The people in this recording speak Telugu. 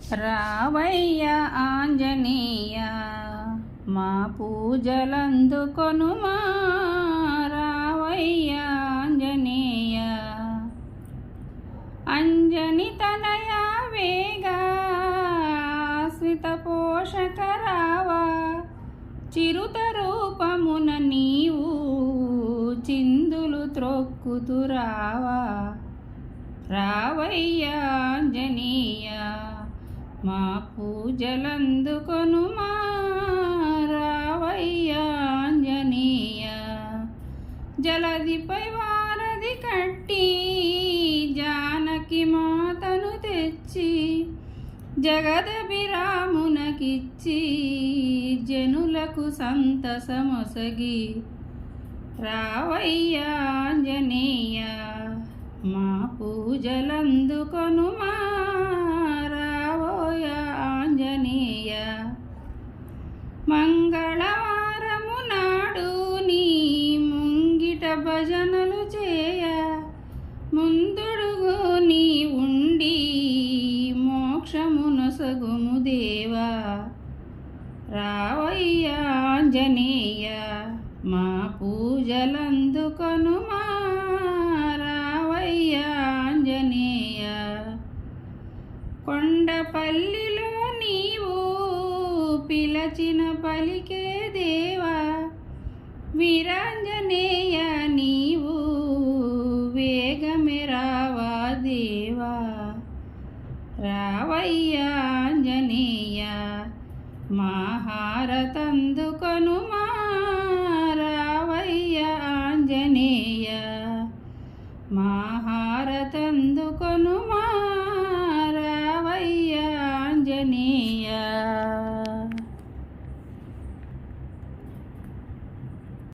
రావయ్య ఆంజనేయ మా పూజలందుకొనుమా రావయ్య ఆంజనేయ అంజని తనయ వేగా ఆశ్రిత పోషక రావా చిరుత రూపమున నీవు చిందులు త్రొక్కుతురావా రావయ్య ఆంజనేయ మా పూజలందుకొనుమా రావయ్య ఆంజనేయ జలదిపై వారధి కట్టి జానకి మాతను తెచ్చి జగదభిరామునకిచ్చి జనులకు సంతసమొసగి రావయ్య ఆంజనేయ మా పూజలందుకొనుమా రావోయ ఆంజనేయ మంగళవారము నాడు నీ ముంగిట భజనలు చేయ ముందుడుగు నీ ఉండి మోక్షమునొసగుము దేవా రావయ్య ఆంజనేయ మా పూజలందుకొనుమా రావయ్య ఆంజనేయ కొండపల్లిలో నీవు పిలచిన పలికే దేవా వీరాంజనేయ నీవు వేగమే రావా దేవా రావయ్య ఆంజనేయ మా హారతందుకొనుమా